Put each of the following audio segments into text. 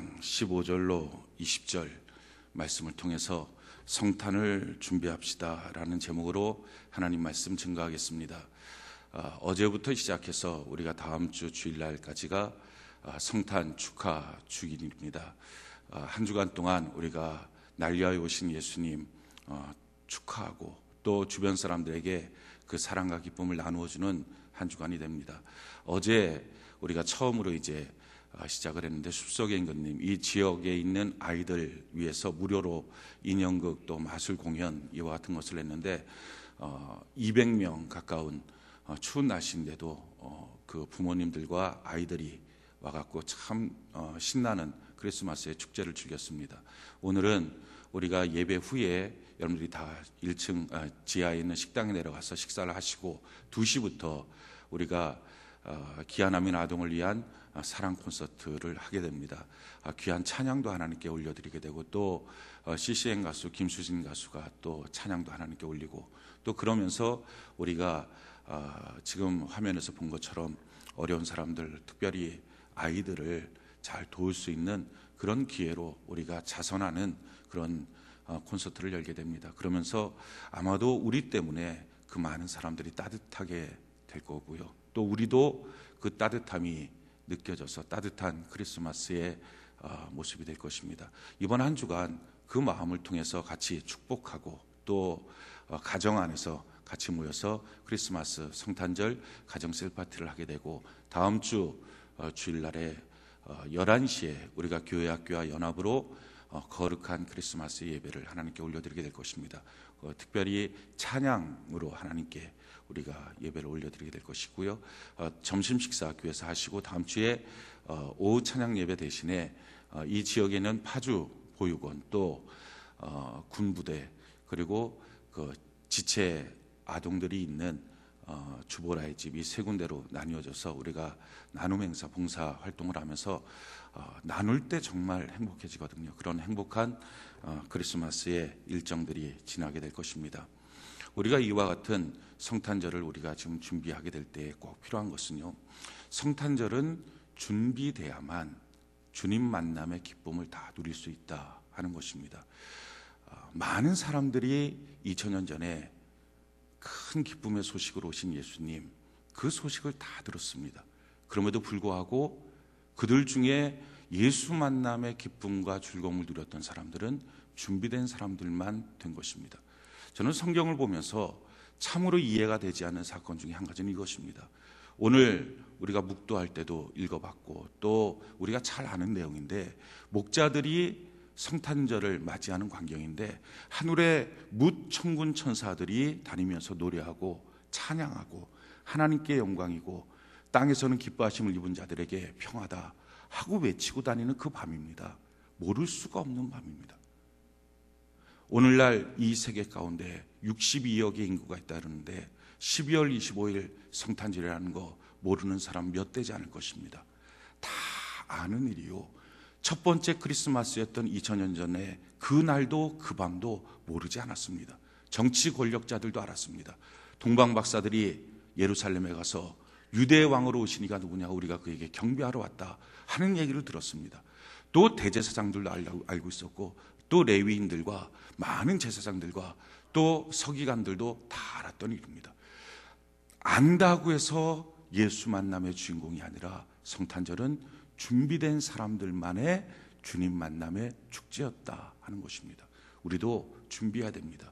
15절로 20절 말씀을 통해서 성탄을 준비합시다라는 제목으로 하나님 말씀 증거하겠습니다. 어제부터 시작해서 우리가 다음 주 주일날까지가 성탄 축하 주일입니다. 한 주간 동안 우리가 날려에 오신 예수님 축하하고 또 주변 사람들에게 그 사랑과 기쁨을 나누어주는 한 주간이 됩니다. 어제 우리가 처음으로 이제 시작을 했는데 숲속의 임금님, 이 지역에 있는 아이들 위해서 무료로 인형극 또 마술 공연 이와 같은 것을 했는데 200명 가까운 추운 날씨인데도 그 부모님들과 아이들이 와갖고 참 신나는 크리스마스의 축제를 즐겼습니다. 오늘은 우리가 예배 후에 여러분들이 다 1층 지하에 있는 식당에 내려가서 식사를 하시고 2시부터 우리가 귀한 아동을 위한 사랑 콘서트를 하게 됩니다. 귀한 찬양도 하나님께 올려드리게 되고 또 CCN 가수 김수진 가수가 또 찬양도 하나님께 올리고 또 그러면서 우리가 지금 화면에서 본 것처럼 어려운 사람들, 특별히 아이들을 잘 도울 수 있는 그런 기회로 우리가 자선하는 그런 콘서트를 열게 됩니다. 그러면서 아마도 우리 때문에 그 많은 사람들이 따뜻하게 될 거고요. 또 우리도 그 따뜻함이 느껴져서 따뜻한 크리스마스의 모습이 될 것입니다. 이번 한 주간 그 마음을 통해서 같이 축복하고 또 가정 안에서 같이 모여서 크리스마스 성탄절 가정 셀파티를 하게 되고 다음 주 주일날에 11시에 우리가 교회 학교와 연합으로 거룩한 크리스마스 예배를 하나님께 올려드리게 될 것입니다. 특별히 찬양으로 하나님께 우리가 예배를 올려드리게 될 것이고요. 점심 식사 교회에서 하시고 다음 주에 오후 찬양 예배 대신에 이 지역에는 파주 보육원 또 군부대 그리고 그 지체 아동들이 있는 주보라의 집 이 세 군데로 나뉘어져서 우리가 나눔 행사 봉사 활동을 하면서 나눌 때 정말 행복해지거든요. 그런 행복한 크리스마스의 일정들이 지나게 될 것입니다. 우리가 이와 같은 성탄절을 우리가 지금 준비하게 될 때 꼭 필요한 것은요, 성탄절은 준비돼야만 주님 만남의 기쁨을 다 누릴 수 있다 하는 것입니다. 많은 사람들이 2000년 전에 큰 기쁨의 소식으로 오신 예수님, 그 소식을 다 들었습니다. 그럼에도 불구하고 그들 중에 예수 만남의 기쁨과 즐거움을 누렸던 사람들은 준비된 사람들만 된 것입니다. 저는 성경을 보면서 참으로 이해가 되지 않는 사건 중에 한 가지는 이것입니다. 오늘 우리가 묵도할 때도 읽어봤고 또 우리가 잘 아는 내용인데 목자들이 성탄절을 맞이하는 광경인데 하늘에 무천군 천사들이 다니면서 노래하고 찬양하고 하나님께 영광이고 땅에서는 기뻐하심을 입은 자들에게 평하다 하고 외치고 다니는 그 밤입니다. 모를 수가 없는 밤입니다. 오늘날 이 세계 가운데 62억의 인구가 있다 그러는데 12월 25일 성탄절이라는 거 모르는 사람 몇 되지 않을 것입니다. 다 아는 일이요. 첫 번째 크리스마스였던 2000년 전에 그 날도 그 밤도 모르지 않았습니다. 정치 권력자들도 알았습니다. 동방 박사들이 예루살렘에 가서 유대의 왕으로 오신 이가 누구냐 우리가 그에게 경배하러 왔다 하는 얘기를 들었습니다. 또 대제사장들도 알고 있었고 또 레위인들과 많은 제사장들과 또 서기관들도 다 알았던 일입니다. 안다고 해서 예수 만남의 주인공이 아니라 성탄절은 준비된 사람들만의 주님 만남의 축제였다 하는 것입니다. 우리도 준비해야 됩니다.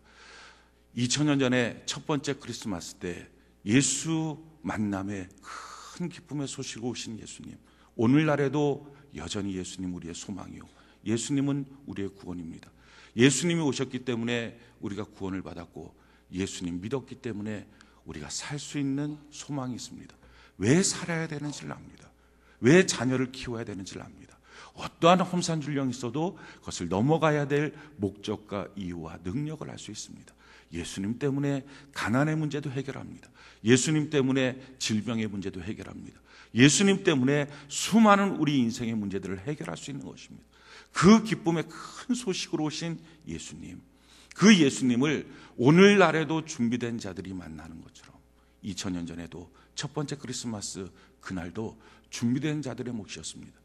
2000년 전에 첫 번째 크리스마스 때 예수 만남의 큰 기쁨의 소식으로 오신 예수님, 오늘날에도 여전히 예수님 우리의 소망이요, 예수님은 우리의 구원입니다. 예수님이 오셨기 때문에 우리가 구원을 받았고 예수님 믿었기 때문에 우리가 살 수 있는 소망이 있습니다. 왜 살아야 되는지를 압니다. 왜 자녀를 키워야 되는지를 압니다. 어떠한 험산줄령이 있어도 그것을 넘어가야 될 목적과 이유와 능력을 알 수 있습니다. 예수님 때문에 가난의 문제도 해결합니다. 예수님 때문에 질병의 문제도 해결합니다. 예수님 때문에 수많은 우리 인생의 문제들을 해결할 수 있는 것입니다. 그 기쁨의 큰 소식으로 오신 예수님, 그 예수님을 오늘날에도 준비된 자들이 만나는 것처럼 2000년 전에도 첫 번째 크리스마스 그날도 준비된 자들의 몫이었습니다.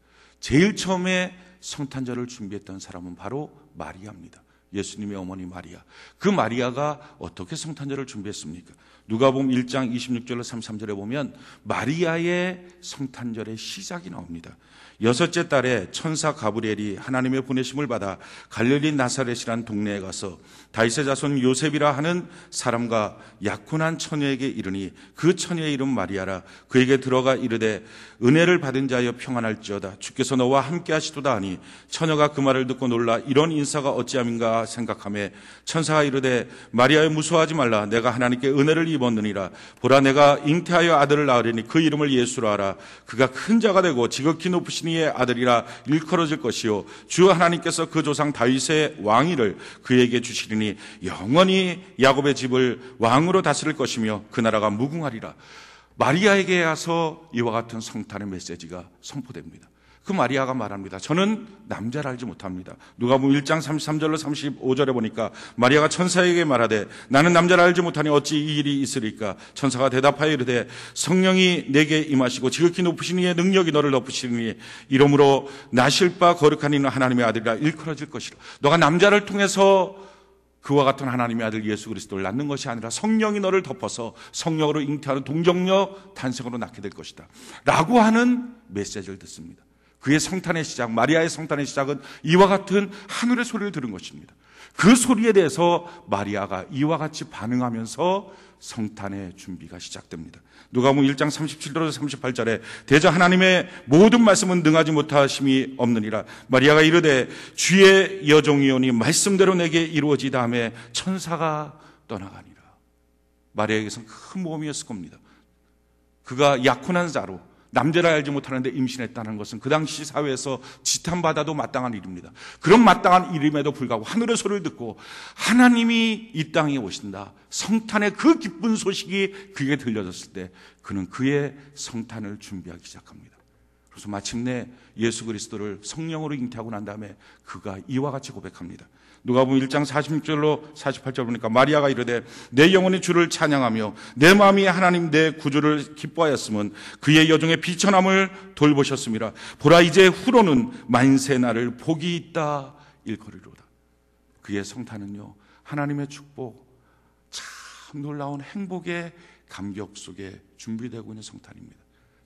제일 처음에 성탄절을 준비했던 사람은 바로 마리아입니다. 예수님의 어머니 마리아. 그 마리아가 어떻게 성탄절을 준비했습니까? 누가복음 1장 26절로 33절에 보면 마리아의 성탄절의 시작이 나옵니다. 여섯째 달에 천사 가브리엘이 하나님의 보내심을 받아 갈릴리 나사렛이란 동네에 가서 다윗의 자손 요셉이라 하는 사람과 약혼한 처녀에게 이르니 그 처녀의 이름 마리아라. 그에게 들어가 이르되 은혜를 받은 자여 평안할지어다. 주께서 너와 함께 하시도다 하니 처녀가 그 말을 듣고 놀라 이런 인사가 어찌함인가 생각하며 천사가 이르되 마리아여 무서워하지 말라. 내가 하나님께 은혜를 입었느니라. 보라 내가 잉태하여 아들을 낳으리니 그 이름을 예수라 하라. 그가 큰 자가 되고 지극히 높으신 이의 아들이라 일컬어질 것이요 주 하나님께서 그 조상 다윗의 왕위를 그에게 주시리니 영원히 야곱의 집을 왕으로 다스릴 것이며 그 나라가 무궁하리라. 마리아에게 와서 이와 같은 성탄의 메시지가 선포됩니다. 그 마리아가 말합니다. 저는 남자를 알지 못합니다. 누가복음 1장 33절로 35절에 보니까 마리아가 천사에게 말하되 나는 남자를 알지 못하니 어찌 이 일이 있으리까? 천사가 대답하여 이르되 성령이 내게 임하시고 지극히 높으신 이의 능력이 너를 덮으시니 이러므로 나실 바 거룩한 이는 하나님의 아들이라 일컬어질 것이라. 너가 남자를 통해서 그와 같은 하나님의 아들 예수 그리스도를 낳는 것이 아니라 성령이 너를 덮어서 성령으로 잉태하는 동정녀 탄생으로 낳게 될 것이다 라고 하는 메시지를 듣습니다. 그의 성탄의 시작, 마리아의 성탄의 시작은 이와 같은 하늘의 소리를 들은 것입니다. 그 소리에 대해서 마리아가 이와 같이 반응하면서 성탄의 준비가 시작됩니다. 누가복음 1장 37절에서 38절에 대저 하나님의 모든 말씀은 능하지 못하심이 없느니라. 마리아가 이르되 주의 여종이오니 말씀대로 내게 이루어지다 하며 천사가 떠나가니라. 마리아에게서는 큰 모험이었을 겁니다. 그가 약혼한 자로 남자를 알지 못하는데 임신했다는 것은 그 당시 사회에서 지탄받아도 마땅한 일입니다. 그런 마땅한 일임에도 불구하고 하늘의 소리를 듣고 하나님이 이 땅에 오신다. 성탄의 그 기쁜 소식이 그에게 들려졌을 때 그는 그의 성탄을 준비하기 시작합니다. 그래서 마침내 예수 그리스도를 성령으로 잉태하고 난 다음에 그가 이와 같이 고백합니다. 누가복음 1장 46절로 48절 보니까 마리아가 이르되 내 영혼이 주를 찬양하며 내 마음이 하나님 내 구주를 기뻐하였으면 그의 여종의 비천함을 돌보셨음이라. 보라 이제 후로는 만세 나를 복이 있다 일컬으리로다. 그의 성탄은요 하나님의 축복, 참 놀라운 행복의 감격 속에 준비되고 있는 성탄입니다.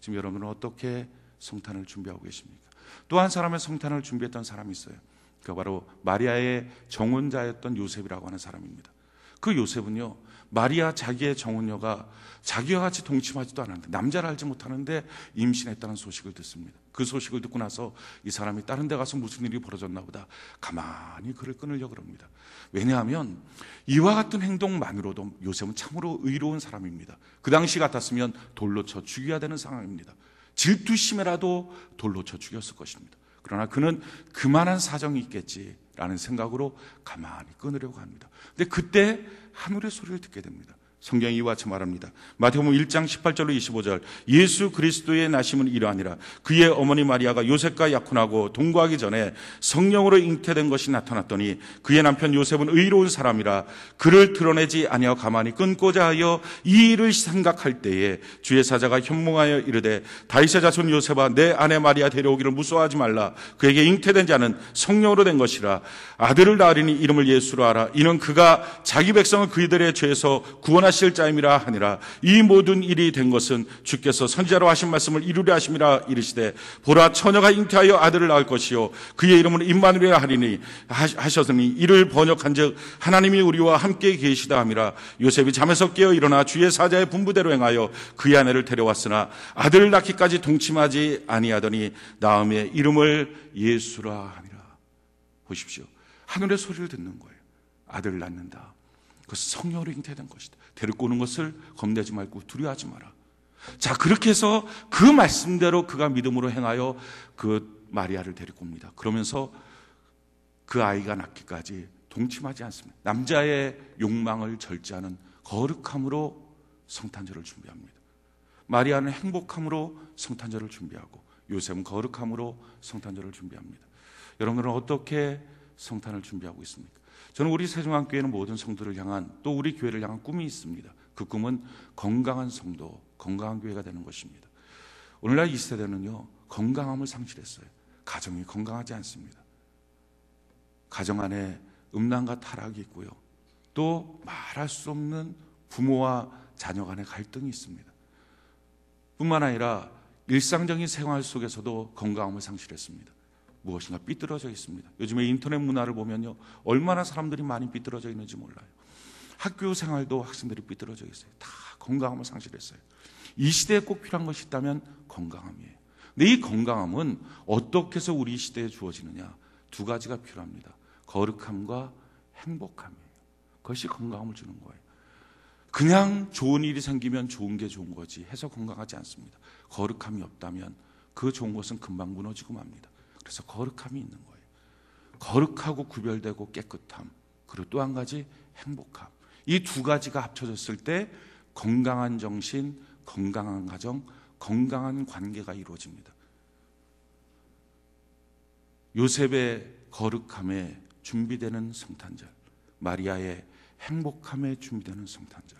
지금 여러분은 어떻게 성탄을 준비하고 계십니까? 또 한 사람의 성탄을 준비했던 사람이 있어요. 그 바로 마리아의 정혼자였던 요셉이라고 하는 사람입니다. 그 요셉은요 마리아 자기의 정혼녀가 자기와 같이 동침하지도 않았는데 남자를 알지 못하는데 임신했다는 소식을 듣습니다. 그 소식을 듣고 나서 이 사람이 다른 데 가서 무슨 일이 벌어졌나 보다 가만히 그를 끊으려고 합니다. 왜냐하면 이와 같은 행동만으로도 요셉은 참으로 의로운 사람입니다. 그 당시 같았으면 돌로 쳐 죽여야 되는 상황입니다. 질투심에라도 돌로 쳐 죽였을 것입니다. 그러나 그는 그만한 사정이 있겠지라는 생각으로 가만히 끊으려고 합니다. 근데 그때 하늘의 소리를 듣게 됩니다. 성경이 이와 같이 말합니다. 마태복음 1장 18절로 25절 예수 그리스도의 나심은 이러하니라. 그의 어머니 마리아가 요셉과 약혼하고 동거하기 전에 성령으로 잉태된 것이 나타났더니 그의 남편 요셉은 의로운 사람이라 그를 드러내지 아니하고 가만히 끊고자 하여 이 일을 생각할 때에 주의 사자가 현몽하여 이르되 다윗의 자손 요셉아 내 아내 마리아 데려오기를 무서워하지 말라. 그에게 잉태된 자는 성령으로 된 것이라. 아들을 낳으리니 이름을 예수로 하라. 이는 그가 자기 백성을 그들의 죄에서 구원하실 자임이라 하니라. 이 모든 일이 된 것은 주께서 선지자로 하신 말씀을 이루려 하심이라. 이르시되 보라 처녀가 잉태하여 아들을 낳을 것이요 그의 이름은 임마누엘이라 하리니 하셨으니 이를 번역한즉 하나님이 우리와 함께 계시다 함이라. 요셉이 잠에서 깨어 일어나 주의 사자의 분부대로 행하여 그의 아내를 데려왔으나 아들을 낳기까지 동침하지 아니하더니 다음에 이름을 예수라 하니라. 보십시오. 하늘의 소리를 듣는 거예요. 아들을 낳는다. 그 성령으로 잉태된 것이다. 데리고 오는 것을 겁내지 말고 두려워하지 마라. 자, 그렇게 해서 그 말씀대로 그가 믿음으로 행하여 그 마리아를 데리고 옵니다. 그러면서 그 아이가 낳기까지 동침하지 않습니다. 남자의 욕망을 절제하는 거룩함으로 성탄절을 준비합니다. 마리아는 행복함으로 성탄절을 준비하고 요셉은 거룩함으로 성탄절을 준비합니다. 여러분들은 어떻게 성탄을 준비하고 있습니까? 저는 우리 세종한교회는 모든 성도를 향한 또 우리 교회를 향한 꿈이 있습니다. 그 꿈은 건강한 성도, 건강한 교회가 되는 것입니다. 오늘날 이 세대는요 건강함을 상실했어요. 가정이 건강하지 않습니다. 가정 안에 음란과 타락이 있고요. 또 말할 수 없는 부모와 자녀 간의 갈등이 있습니다. 뿐만 아니라 일상적인 생활 속에서도 건강함을 상실했습니다. 무엇인가 삐뚤어져 있습니다. 요즘에 인터넷 문화를 보면요, 얼마나 사람들이 많이 삐뚤어져 있는지 몰라요. 학교 생활도 학생들이 삐뚤어져 있어요. 다 건강함을 상실했어요. 이 시대에 꼭 필요한 것이 있다면 건강함이에요. 근데 이 건강함은 어떻게 해서 우리 시대에 주어지느냐? 두 가지가 필요합니다. 거룩함과 행복함이에요. 그것이 건강함을 주는 거예요. 그냥 좋은 일이 생기면 좋은 게 좋은 거지 해서 건강하지 않습니다. 거룩함이 없다면 그 좋은 것은 금방 무너지고 맙니다. 그래서 거룩함이 있는 거예요. 거룩하고 구별되고 깨끗함, 그리고 또 한 가지 행복함. 이 두 가지가 합쳐졌을 때 건강한 정신, 건강한 가정, 건강한 관계가 이루어집니다. 요셉의 거룩함에 준비되는 성탄절, 마리아의 행복함에 준비되는 성탄절,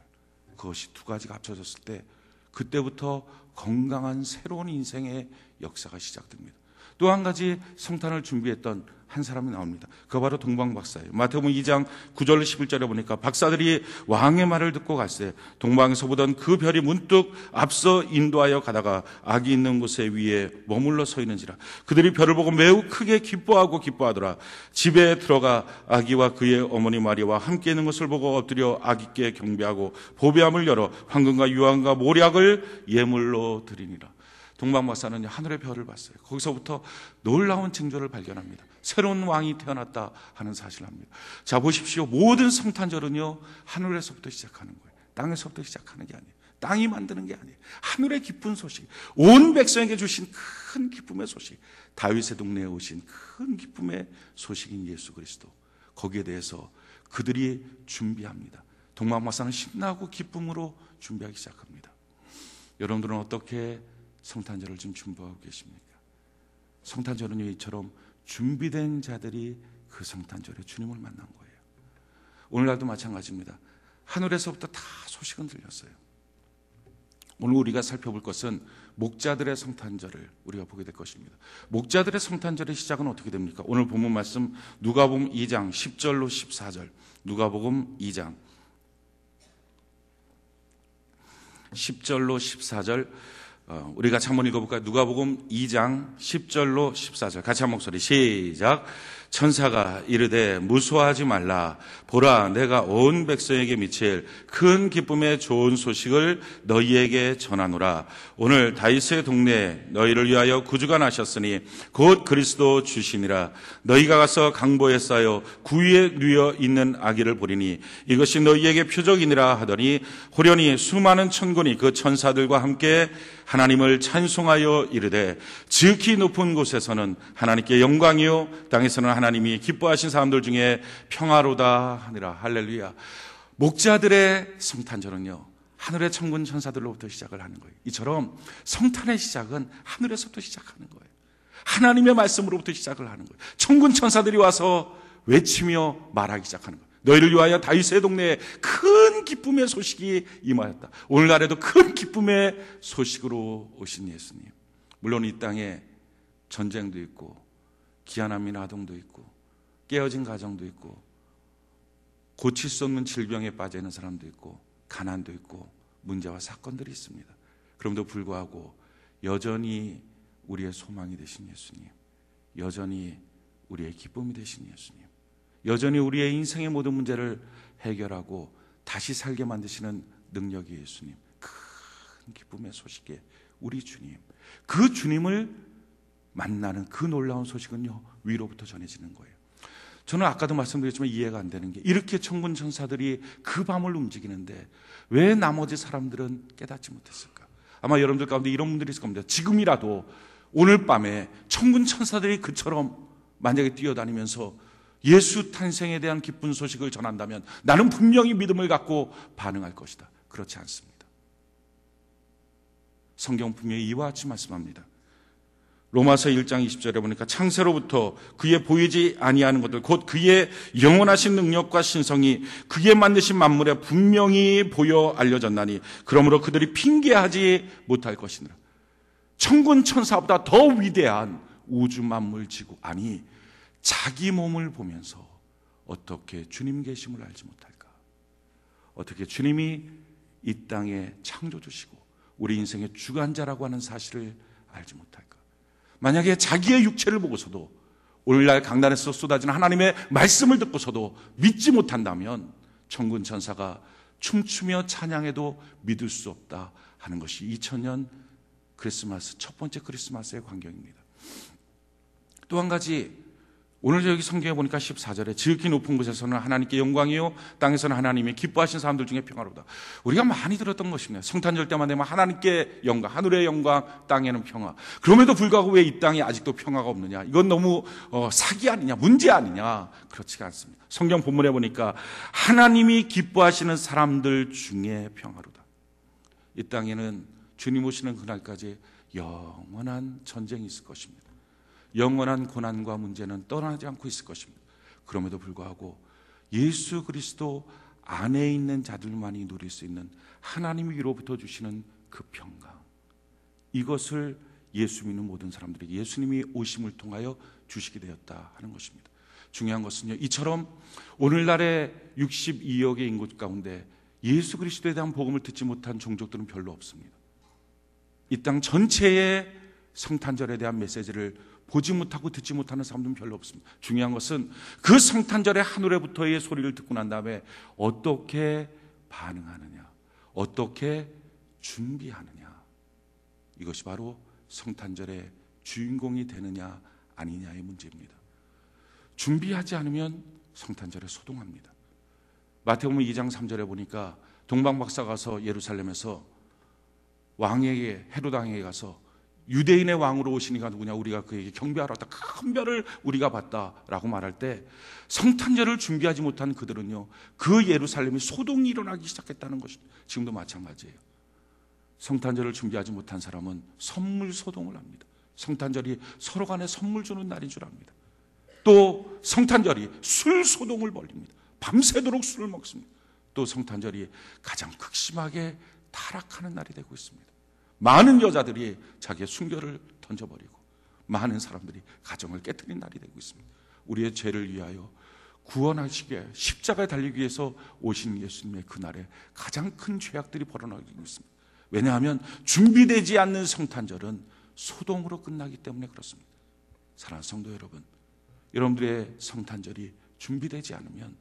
그것이 두 가지가 합쳐졌을 때 그때부터 건강한 새로운 인생의 역사가 시작됩니다. 또 한 가지 성탄을 준비했던 한 사람이 나옵니다. 그가 바로 동방박사예요. 마태복음 2장 9절 11절에 보니까 박사들이 왕의 말을 듣고 갔을 때 동방에서 보던 그 별이 문득 앞서 인도하여 가다가 아기 있는 곳에 위에 머물러 서 있는지라. 그들이 별을 보고 매우 크게 기뻐하더라. 집에 들어가 아기와 그의 어머니 마리아와 함께 있는 것을 보고 엎드려 아기께 경배하고 보배함을 열어 황금과 유황과 모략을 예물로 드리니라. 동방박사는 하늘의 별을 봤어요. 거기서부터 놀라운 징조를 발견합니다. 새로운 왕이 태어났다 하는 사실을 합니다. 자, 보십시오. 모든 성탄절은요, 하늘에서부터 시작하는 거예요. 땅에서부터 시작하는 게 아니에요. 땅이 만드는 게 아니에요. 하늘의 기쁜 소식, 온 백성에게 주신 큰 기쁨의 소식, 다윗의 동네에 오신 큰 기쁨의 소식인 예수 그리스도, 거기에 대해서 그들이 준비합니다. 동방박사는 신나고 기쁨으로 준비하기 시작합니다. 여러분들은 어떻게 성탄절을 지금 준비하고 계십니까? 성탄절은 이처럼 준비된 자들이 그 성탄절에 주님을 만난 거예요. 오늘날도 마찬가지입니다. 하늘에서부터 다 소식은 들렸어요. 오늘 우리가 살펴볼 것은 목자들의 성탄절을 우리가 보게 될 것입니다. 목자들의 성탄절의 시작은 어떻게 됩니까? 오늘 본문 말씀 누가복음 2장 10절로 14절, 누가복음 2장 10절로 14절, 우리가 한번 읽어볼까요? 누가복음 2장 10절로 14절 같이 한 목소리 시작. 천사가 이르되 무서워하지 말라. 보라, 내가 온 백성에게 미칠 큰 기쁨의 좋은 소식을 너희에게 전하노라. 오늘 다윗의 동네에 너희를 위하여 구주가 나셨으니 곧 그리스도 주시니라. 너희가 가서 강보에 쌓여 구위에 누워 있는 아기를 보리니 이것이 너희에게 표적이니라 하더니 호련히 수많은 천군이 그 천사들과 함께 하나님을 찬송하여 이르되 지극히 높은 곳에서는 하나님께 영광이요 땅에서는 하나님이 기뻐하신 사람들 중에 평화로다 하니라. 할렐루야. 목자들의 성탄절은요, 하늘의 천군 천사들로부터 시작을 하는 거예요. 이처럼 성탄의 시작은 하늘에서부터 시작하는 거예요. 하나님의 말씀으로부터 시작을 하는 거예요. 천군 천사들이 와서 외치며 말하기 시작하는 거예요. 너희를 위하여 다윗의 동네에 큰 기쁨의 소식이 임하였다. 오늘날에도 큰 기쁨의 소식으로 오신 예수님. 물론 이 땅에 전쟁도 있고 기한암인 아동도 있고 깨어진 가정도 있고 고칠 수 없는 질병에 빠져 있는 사람도 있고 가난도 있고 문제와 사건들이 있습니다. 그럼에도 불구하고 여전히 우리의 소망이 되신 예수님, 여전히 우리의 기쁨이 되신 예수님, 여전히 우리의 인생의 모든 문제를 해결하고 다시 살게 만드시는 능력이 예수님, 큰 기쁨의 소식에 우리 주님, 그 주님을 만나는 그 놀라운 소식은요, 위로부터 전해지는 거예요. 저는 아까도 말씀드렸지만 이해가 안 되는 게, 이렇게 천군 천사들이 그 밤을 움직이는데 왜 나머지 사람들은 깨닫지 못했을까? 아마 여러분들 가운데 이런 분들이 있을 겁니다. 지금이라도 오늘 밤에 천군 천사들이 그처럼 만약에 뛰어다니면서 예수 탄생에 대한 기쁜 소식을 전한다면 나는 분명히 믿음을 갖고 반응할 것이다. 그렇지 않습니다. 성경 분명히 이와 같이 말씀합니다. 로마서 1장 20절에 보니까 창세로부터 그의 보이지 아니하는 것들 곧 그의 영원하신 능력과 신성이 그의 만드신 만물에 분명히 보여 알려졌나니 그러므로 그들이 핑계하지 못할 것이니라. 천군 천사보다 더 위대한 우주 만물 지구, 아니 자기 몸을 보면서 어떻게 주님 계심을 알지 못할까? 어떻게 주님이 이 땅의 창조주시고 우리 인생의 주관자라고 하는 사실을 알지 못할까? 만약에 자기의 육체를 보고서도 오늘날 강단에서 쏟아지는 하나님의 말씀을 듣고서도 믿지 못한다면 천군 천사가 춤추며 찬양해도 믿을 수 없다 하는 것이 2000년 크리스마스, 첫 번째 크리스마스의 광경입니다. 또 한 가지, 오늘 여기 성경에 보니까 14절에 지극히 높은 곳에서는 하나님께 영광이요 땅에서는 하나님이 기뻐하신 사람들 중에 평화로다. 우리가 많이 들었던 것입니다. 성탄절 때만 되면 하나님께 영광, 하늘의 영광, 땅에는 평화. 그럼에도 불구하고 왜 이 땅에 아직도 평화가 없느냐? 이건 너무 사기 아니냐, 문제 아니냐? 그렇지가 않습니다. 성경 본문에 보니까 하나님이 기뻐하시는 사람들 중에 평화로다. 이 땅에는 주님 오시는 그날까지 영원한 전쟁이 있을 것입니다. 영원한 고난과 문제는 떠나지 않고 있을 것입니다. 그럼에도 불구하고 예수 그리스도 안에 있는 자들만이 누릴 수 있는 하나님이 위로부터 주시는 그 평강, 이것을 예수 믿는 모든 사람들에게 예수님이 오심을 통하여 주시게 되었다 하는 것입니다. 중요한 것은요, 이처럼 오늘날의 62억의 인구 가운데 예수 그리스도에 대한 복음을 듣지 못한 종족들은 별로 없습니다. 이 땅 전체의 성탄절에 대한 메시지를 보지 못하고 듣지 못하는 사람들은 별로 없습니다. 중요한 것은 그 성탄절의 하늘에부터의 소리를 듣고 난 다음에 어떻게 반응하느냐, 어떻게 준비하느냐, 이것이 바로 성탄절의 주인공이 되느냐 아니냐의 문제입니다. 준비하지 않으면 성탄절에 소동합니다. 마태복음 2장 3절에 보니까 동방박사 가서 예루살렘에서 왕에게, 헤롯 왕에게 가서 유대인의 왕으로 오신 이가 누구냐, 우리가 그에게 경배하러 왔다, 큰 별을 우리가 봤다라고 말할 때 성탄절을 준비하지 못한 그들은요, 그 예루살렘이 소동이 일어나기 시작했다는 것입니다. 지금도 마찬가지예요. 성탄절을 준비하지 못한 사람은 선물 소동을 합니다. 성탄절이 서로 간에 선물 주는 날인 줄 압니다. 또 성탄절이 술 소동을 벌립니다. 밤새도록 술을 먹습니다. 또 성탄절이 가장 극심하게 타락하는 날이 되고 있습니다. 많은 여자들이 자기의 순결을 던져버리고 많은 사람들이 가정을 깨뜨린 날이 되고 있습니다. 우리의 죄를 위하여 구원하시게 십자가에 달리기 위해서 오신 예수님의 그날에 가장 큰 죄악들이 벌어나고 있습니다. 왜냐하면 준비되지 않는 성탄절은 소동으로 끝나기 때문에 그렇습니다. 사랑하는 성도 여러분, 여러분들의 성탄절이 준비되지 않으면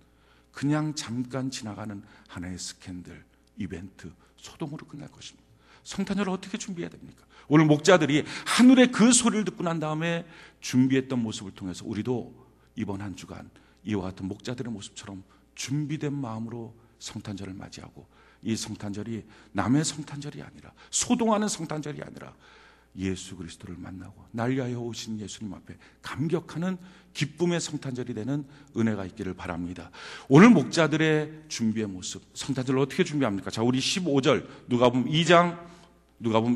그냥 잠깐 지나가는 하나의 스캔들, 이벤트, 소동으로 끝날 것입니다. 성탄절을 어떻게 준비해야 됩니까? 오늘 목자들이 하늘의 그 소리를 듣고 난 다음에 준비했던 모습을 통해서 우리도 이번 한 주간 이와 같은 목자들의 모습처럼 준비된 마음으로 성탄절을 맞이하고, 이 성탄절이 남의 성탄절이 아니라, 소동하는 성탄절이 아니라 예수 그리스도를 만나고 날 위하여 오신 예수님 앞에 감격하는 기쁨의 성탄절이 되는 은혜가 있기를 바랍니다. 오늘 목자들의 준비의 모습, 성탄절을 어떻게 준비합니까? 자, 우리 15절 누가복음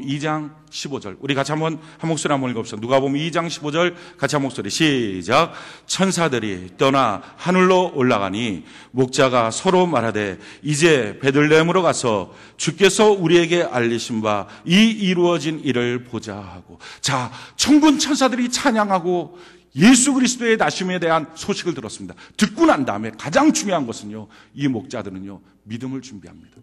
2장 15절 우리 같이 한번 한 목소리 한번 읽어봅시다. 누가복음 2장 15절 같이 한 목소리 시작. 천사들이 떠나 하늘로 올라가니 목자가 서로 말하되 이제 베들레헴으로 가서 주께서 우리에게 알리신 바 이 이루어진 일을 보자 하고, 자, 천군 천사들이 찬양하고 예수 그리스도의 나심에 대한 소식을 들었습니다. 듣고 난 다음에 가장 중요한 것은요, 이 목자들은요 믿음을 준비합니다.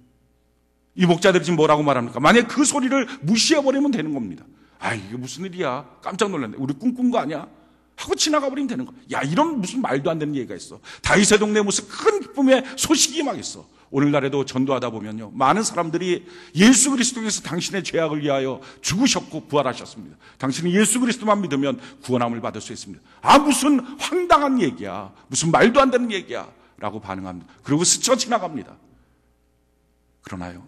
이 목자들이 지금 뭐라고 말합니까? 만약 그 소리를 무시해버리면 되는 겁니다. 아, 이게 무슨 일이야? 깜짝 놀랐네. 우리 꿈꾼 거 아니야? 하고 지나가버리면 되는 거. 야, 이런 무슨 말도 안 되는 얘기가 있어. 다윗의 동네에 무슨 큰 기쁨의 소식이 막 있어. 오늘날에도 전도하다 보면요, 많은 사람들이 예수 그리스도께서 당신의 죄악을 위하여 죽으셨고 부활하셨습니다. 당신은 예수 그리스도만 믿으면 구원함을 받을 수 있습니다. 아, 무슨 황당한 얘기야, 무슨 말도 안 되는 얘기야 라고 반응합니다. 그리고 스쳐 지나갑니다. 그러나요,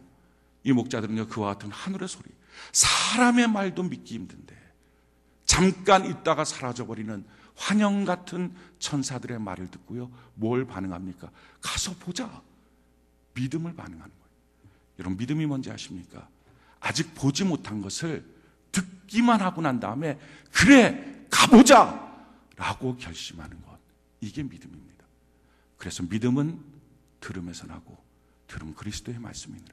이 목자들은요, 그와 같은 하늘의 소리, 사람의 말도 믿기 힘든데 잠깐 있다가 사라져버리는 환영 같은 천사들의 말을 듣고요, 뭘 반응합니까? 가서 보자. 믿음을 반응하는 거예요. 여러분, 믿음이 뭔지 아십니까? 아직 보지 못한 것을 듣기만 하고 난 다음에 그래, 가보자 라고 결심하는 것, 이게 믿음입니다. 그래서 믿음은 들음에서 나고 들음 그리스도의 말씀입니다.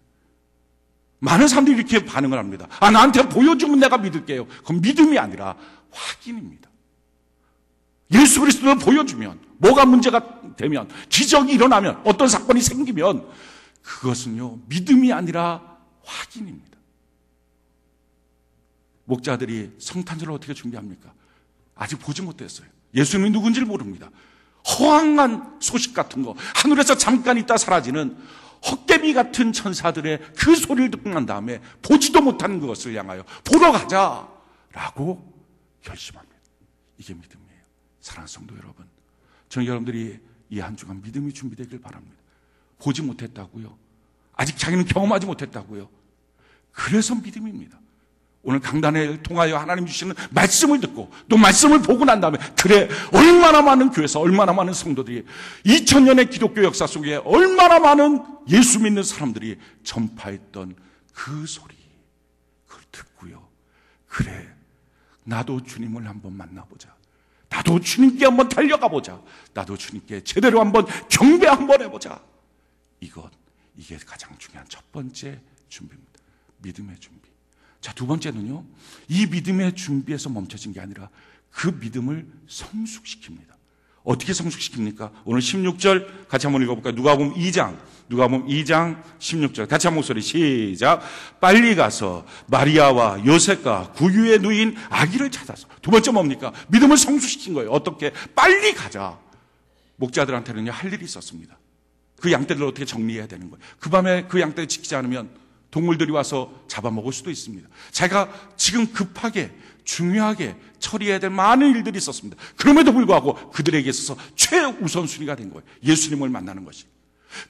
많은 사람들이 이렇게 반응을 합니다. 아, 나한테 보여주면 내가 믿을게요. 그건 믿음이 아니라 확인입니다. 예수 그리스도를 보여주면, 뭐가 문제가 되면, 기적이 일어나면, 어떤 사건이 생기면 그것은요, 믿음이 아니라 확인입니다. 목자들이 성탄절을 어떻게 준비합니까? 아직 보지 못했어요. 예수님이 누군지를 모릅니다. 허황한 소식 같은 거, 하늘에서 잠깐 있다 사라지는 헛개비 같은 천사들의 그 소리를 듣고 난 다음에 보지도 못한 그것을 향하여 보러 가자라고 결심합니다. 이게 믿음이에요. 사랑하는 성도 여러분, 저는 여러분들이 이 한 주간 믿음이 준비되길 바랍니다. 보지 못했다고요? 아직 자기는 경험하지 못했다고요? 그래서 믿음입니다. 오늘 강단을 통하여 하나님 주시는 말씀을 듣고 또 말씀을 보고 난 다음에, 그래, 얼마나 많은 교회에서 얼마나 많은 성도들이 2000년의 기독교 역사 속에 얼마나 많은 예수 믿는 사람들이 전파했던 그 소리, 그걸 듣고요, 그래, 나도 주님을 한번 만나보자, 나도 주님께 한번 달려가 보자, 나도 주님께 제대로 한번 경배 한번 해보자. 이게 가장 중요한 첫 번째 준비입니다. 믿음의 준비. 자, 두 번째는요, 이 믿음의 준비에서 멈춰진 게 아니라 그 믿음을 성숙시킵니다. 어떻게 성숙시킵니까? 오늘 16절 같이 한번 읽어볼까요? 누가복음 2장 16절 같이 한 목소리 시작. 빨리 가서 마리아와 요셉과 구유에 누인 아기를 찾아서. 두 번째 뭡니까? 믿음을 성숙시킨 거예요. 어떻게? 빨리 가자. 목자들한테는요, 할 일이 있었습니다. 그 양떼를 어떻게 정리해야 되는 거예요. 그 밤에 그 양떼를 지키지 않으면 동물들이 와서 잡아먹을 수도 있습니다. 자기가 지금 급하게 중요하게 처리해야 될 많은 일들이 있었습니다. 그럼에도 불구하고 그들에게 있어서 최우선순위가 된 거예요. 예수님을 만나는 것이.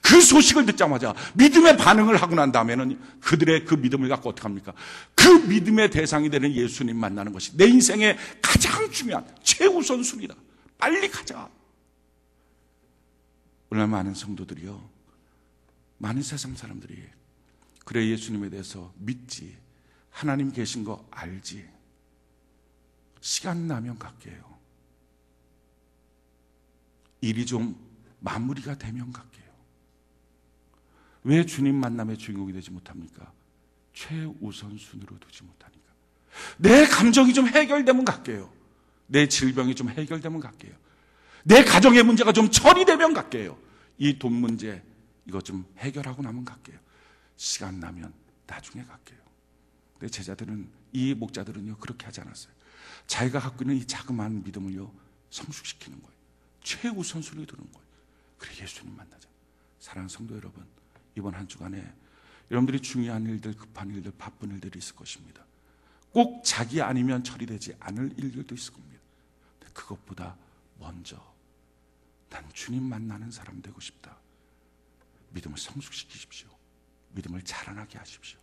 그 소식을 듣자마자 믿음의 반응을 하고 난 다음에는 그들의 그 믿음을 갖고 어떻게 합니까? 그 믿음의 대상이 되는 예수님 만나는 것이 내 인생의 가장 중요한 최우선순위다. 빨리 가자. 오늘 많은 성도들이요, 많은 세상 사람들이 그래, 예수님에 대해서 믿지, 하나님 계신 거 알지, 시간 나면 갈게요, 일이 좀 마무리가 되면 갈게요. 왜 주님 만남의 주인공이 되지 못합니까? 최우선순위로 두지 못하니까. 내 감정이 좀 해결되면 갈게요, 내 질병이 좀 해결되면 갈게요, 내 가정의 문제가 좀 처리되면 갈게요, 이 돈 문제 이거 좀 해결하고 나면 갈게요, 시간 나면 나중에 갈게요. 근데 제자들은, 이 목자들은요, 그렇게 하지 않았어요. 자기가 갖고 있는 이 자그마한 믿음을요, 성숙시키는 거예요. 최우선순위로 두는 거예요. 그래, 예수님 만나자. 사랑하는 성도 여러분, 이번 한 주간에 여러분들이 중요한 일들, 급한 일들, 바쁜 일들이 있을 것입니다. 꼭 자기 아니면 처리되지 않을 일들도 있을 겁니다. 근데 그것보다 먼저 난 주님 만나는 사람 되고 싶다. 믿음을 성숙시키십시오. 믿음을 자라나게 하십시오.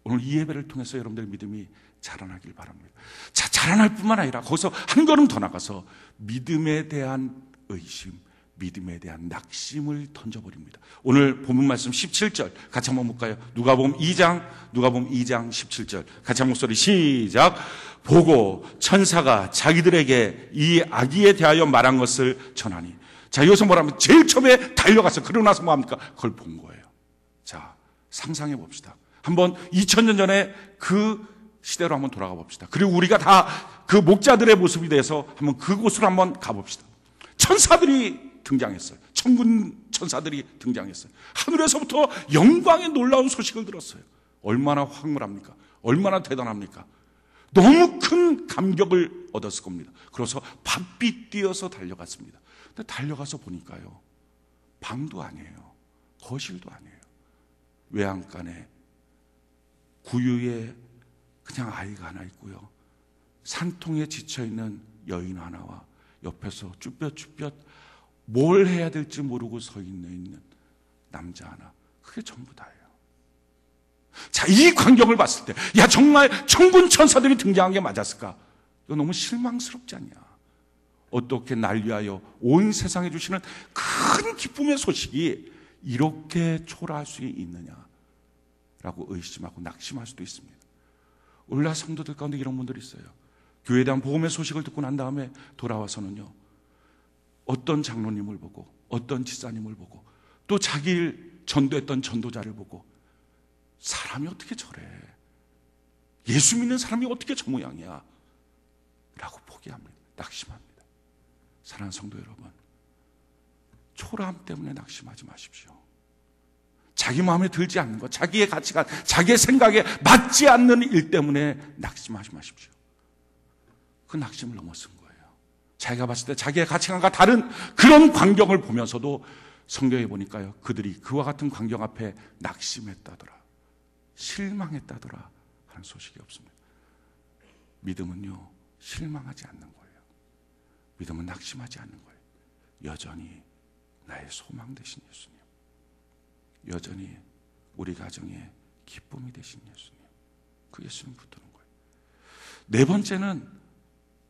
오늘 이 예배를 통해서 여러분들 믿음이 자라나길 바랍니다. 자, 자라날 뿐만 아니라 거기서 한 걸음 더 나가서 믿음에 대한 의심, 믿음에 대한 낙심을 던져버립니다. 오늘 본문 말씀 17절 같이 한번 볼까요? 누가복음 2장 17절 같이 한 목소리 시작. 보고 천사가 자기들에게 이 아기에 대하여 말한 것을 전하니. 자, 여기서 뭐라면 제일 처음에 달려가서, 그러고 나서 뭐합니까? 그걸 본 거예요. 자, 상상해 봅시다. 한번 2000년 전에 그 시대로 한번 돌아가 봅시다. 그리고 우리가 다 그 목자들의 모습이 돼서 한번 그곳으로 한번 가봅시다. 천사들이 등장했어요. 천군 천사들이 등장했어요. 하늘에서부터 영광의 놀라운 소식을 들었어요. 얼마나 황홀합니까? 얼마나 대단합니까? 너무 큰 감격을 얻었을 겁니다. 그래서 바삐 뛰어서 달려갔습니다. 근데 달려가서 보니까요, 방도 아니에요, 거실도 아니에요. 외양간에 구유에 그냥 아이가 하나 있고요, 산통에 지쳐있는 여인 하나와 옆에서 쭈뼛쭈뼛 뭘 해야 될지 모르고 서 있는 남자 하나, 그게 전부 다예요. 자, 이 광경을 봤을 때, 야, 정말 천군 천사들이 등장한 게 맞았을까? 이거 너무 실망스럽지 않냐? 어떻게 날 위하여 온 세상에 주시는 큰 기쁨의 소식이 이렇게 초라할 수 있느냐라고 의심하고 낙심할 수도 있습니다. 오늘날 성도들 가운데 이런 분들이 있어요. 교회에 대한 복음의 소식을 듣고 난 다음에 돌아와서는요, 어떤 장로님을 보고 어떤 지사님을 보고 또 자기를 전도했던 전도자를 보고, 사람이 어떻게 저래, 예수 믿는 사람이 어떻게 저 모양이야 라고 포기합니다. 낙심합니다. 사랑하는 성도 여러분, 초라함 때문에 낙심하지 마십시오. 자기 마음에 들지 않는 것, 자기의 가치관, 자기의 생각에 맞지 않는 일 때문에 낙심하지 마십시오. 그 낙심을 넘어선 거예요. 자기가 봤을 때 자기의 가치관과 다른 그런 광경을 보면서도 성경에 보니까요, 그들이 그와 같은 광경 앞에 낙심했다더라, 실망했다더라 하는 소식이 없습니다. 믿음은요, 실망하지 않는 거예요. 믿음은 낙심하지 않는 거예요. 여전히 나의 소망 되신 예수님, 여전히 우리 가정의 기쁨이 되신 예수님, 그 예수님 붙드는 거예요. 네 번째는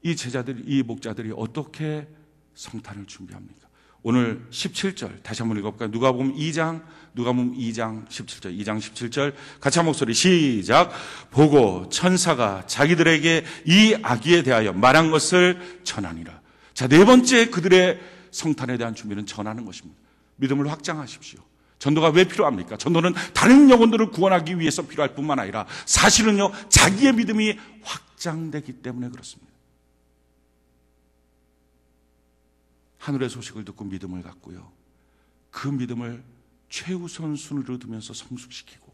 이 제자들이, 이 목자들이 어떻게 성탄을 준비합니까? 오늘 17절 다시 한번 읽어볼까요? 누가복음 2장 17절, 2장 17절 같이 한 목소리 시작. 보고 천사가 자기들에게 이 아기에 대하여 말한 것을 전하니라. 자, 네 번째 그들의 성탄에 대한 준비는 전하는 것입니다. 믿음을 확장하십시오. 전도가 왜 필요합니까? 전도는 다른 영혼들을 구원하기 위해서 필요할 뿐만 아니라 사실은요, 자기의 믿음이 확장되기 때문에 그렇습니다. 하늘의 소식을 듣고 믿음을 갖고요, 그 믿음을 최우선 순위로 두면서 성숙시키고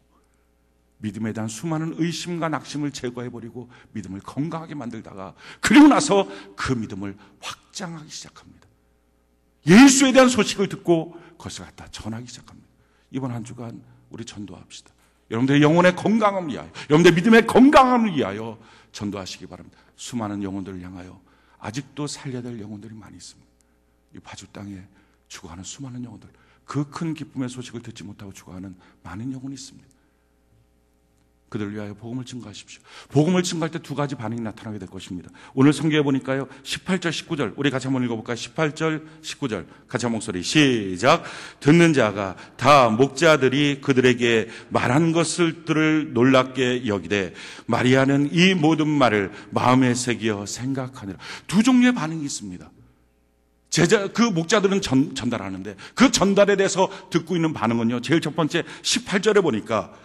믿음에 대한 수많은 의심과 낙심을 제거해버리고 믿음을 건강하게 만들다가 그리고 나서 그 믿음을 확장하기 시작합니다. 예수에 대한 소식을 듣고 그것을 갖다 전하기 시작합니다. 이번 한 주간 우리 전도합시다. 여러분들의 영혼의 건강함을 위하여, 여러분들의 믿음의 건강함을 위하여 전도하시기 바랍니다. 수많은 영혼들을 향하여 아직도 살려야 될 영혼들이 많이 있습니다. 이 파주 땅에 죽어가는 수많은 영혼들, 그 큰 기쁨의 소식을 듣지 못하고 죽어가는 많은 영혼이 있습니다. 그들을 위하여 복음을 증거하십시오. 복음을 증거할 때 두 가지 반응이 나타나게 될 것입니다. 오늘 성경에 보니까요, 18절 19절 우리 같이 한번 읽어볼까요? 18절 19절 같이 한 목소리 시작. 듣는 자가 다 목자들이 그들에게 말한 것들을 놀랍게 여기되 마리아는 이 모든 말을 마음에 새겨 생각하니라. 두 종류의 반응이 있습니다. 그 목자들은 전달하는데 그 전달에 대해서 듣고 있는 반응은요, 제일 첫 번째 18절에 보니까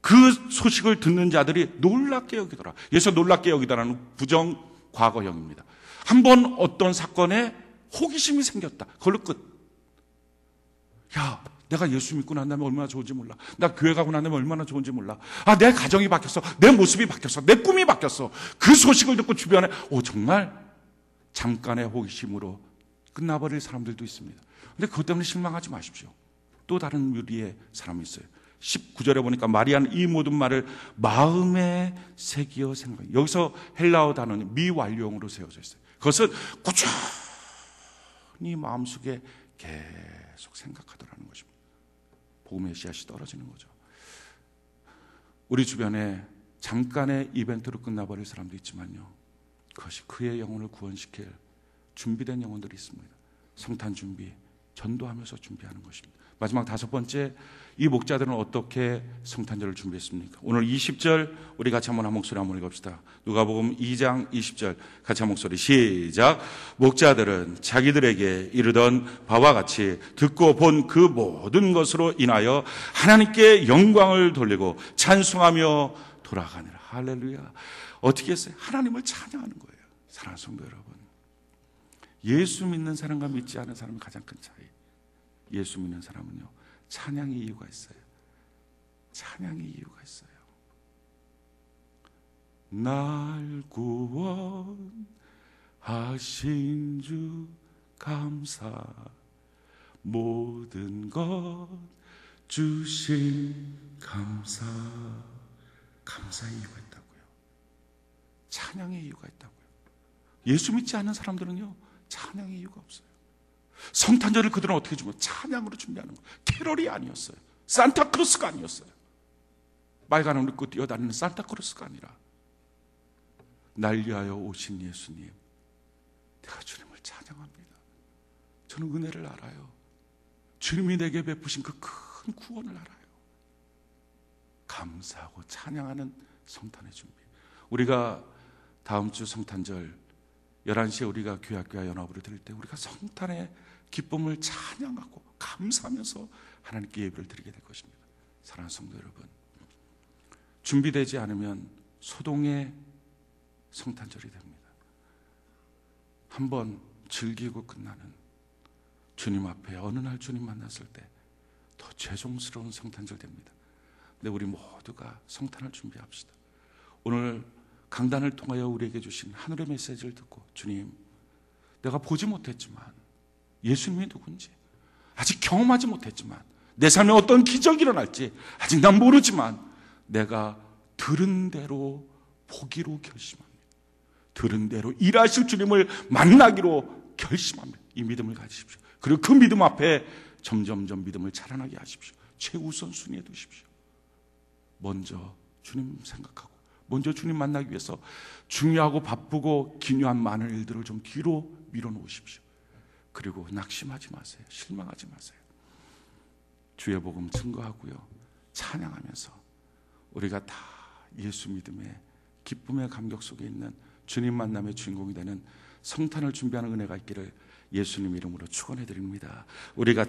그 소식을 듣는 자들이 놀랍게 여기더라. 여기서 놀랍게 여기다라는 부정 과거형입니다. 한번 어떤 사건에 호기심이 생겼다. 그걸로 끝. 야, 내가 예수 믿고 난 다음에 얼마나 좋은지 몰라. 나 교회 가고 난 다음에 얼마나 좋은지 몰라. 아, 내 가정이 바뀌었어. 내 모습이 바뀌었어. 내 꿈이 바뀌었어. 그 소식을 듣고 주변에 정말 잠깐의 호기심으로 끝나버릴 사람들도 있습니다. 근데 그것 때문에 실망하지 마십시오. 또 다른 유리의 사람이 있어요. 19절에 보니까 마리아는 이 모든 말을 마음에 새기어 생각. 여기서 헬라어 단어는 미완료형으로 세워져 있어요. 그것은 꾸준히 마음속에 계속 생각하더라는 것입니다. 복음의 씨앗이 떨어지는 거죠. 우리 주변에 잠깐의 이벤트로 끝나버릴 사람도 있지만요, 그것이 그의 영혼을 구원시킬 준비된 영혼들이 있습니다. 성탄 준비, 전도하면서 준비하는 것입니다. 마지막 다섯 번째, 이 목자들은 어떻게 성탄절을 준비했습니까? 오늘 20절 우리 같이 한번 한 목소리 한번 읽읍시다. 누가복음 2장 20절 같이 한 목소리 시작. 목자들은 자기들에게 이르던 바와 같이 듣고 본 그 모든 것으로 인하여 하나님께 영광을 돌리고 찬송하며 돌아가니라. 할렐루야. 어떻게 했어요? 하나님을 찬양하는 거예요. 사랑하는 성도 여러분, 예수 믿는 사람과 믿지 않은 사람의 가장 큰 차이, 예수 믿는 사람은요, 찬양의 이유가 있어요. 찬양의 이유가 있어요. 날 구원하신 주 감사, 모든 것 주신 감사. 감사의 이유가 있다고요. 찬양의 이유가 있다고요. 예수 믿지 않는 사람들은요, 찬양의 이유가 없어요. 성탄절을 그들은 어떻게 준비해요? 찬양으로 준비하는 거예요. 캐럴이 아니었어요. 산타크로스가 아니었어요. 빨간 옷 입고 뛰어다니는 산타크로스가 아니라 날 위하여 오신 예수님, 내가 주님을 찬양합니다. 저는 은혜를 알아요. 주님이 내게 베푸신 그 큰 구원을 알아요. 감사하고 찬양하는 성탄의 준비. 우리가 다음 주 성탄절 11시에 우리가 교회학교와 연합으로 드릴 때 우리가 성탄의 기쁨을 찬양하고 감사하면서 하나님께 예배를 드리게 될 것입니다. 사랑하는 성도 여러분, 준비되지 않으면 소동의 성탄절이 됩니다. 한번 즐기고 끝나는 주님 앞에 어느 날 주님 만났을 때 더 죄송스러운 성탄절 됩니다. 근데 우리 모두가 성탄을 준비합시다. 오늘 강단을 통하여 우리에게 주신 하늘의 메시지를 듣고, 주님, 내가 보지 못했지만 예수님이 누군지 아직 경험하지 못했지만, 내 삶에 어떤 기적이 일어날지 아직 난 모르지만, 내가 들은 대로 보기로 결심합니다. 들은 대로 일하실 주님을 만나기로 결심합니다. 이 믿음을 가지십시오. 그리고 그 믿음 앞에 점점점 믿음을 자라나게 하십시오. 최우선순위에 두십시오. 먼저 주님 생각하고, 먼저 주님 만나기 위해서 중요하고 바쁘고 기묘한 많은 일들을 좀 뒤로 밀어놓으십시오. 그리고 낙심하지 마세요. 실망하지 마세요. 주의 복음 증거하고요, 찬양하면서 우리가 다 예수 믿음의 기쁨의 감격 속에 있는 주님 만남의 주인공이 되는 성탄을 준비하는 은혜가 있기를 예수님 이름으로 축원해 드립니다. 우리 같이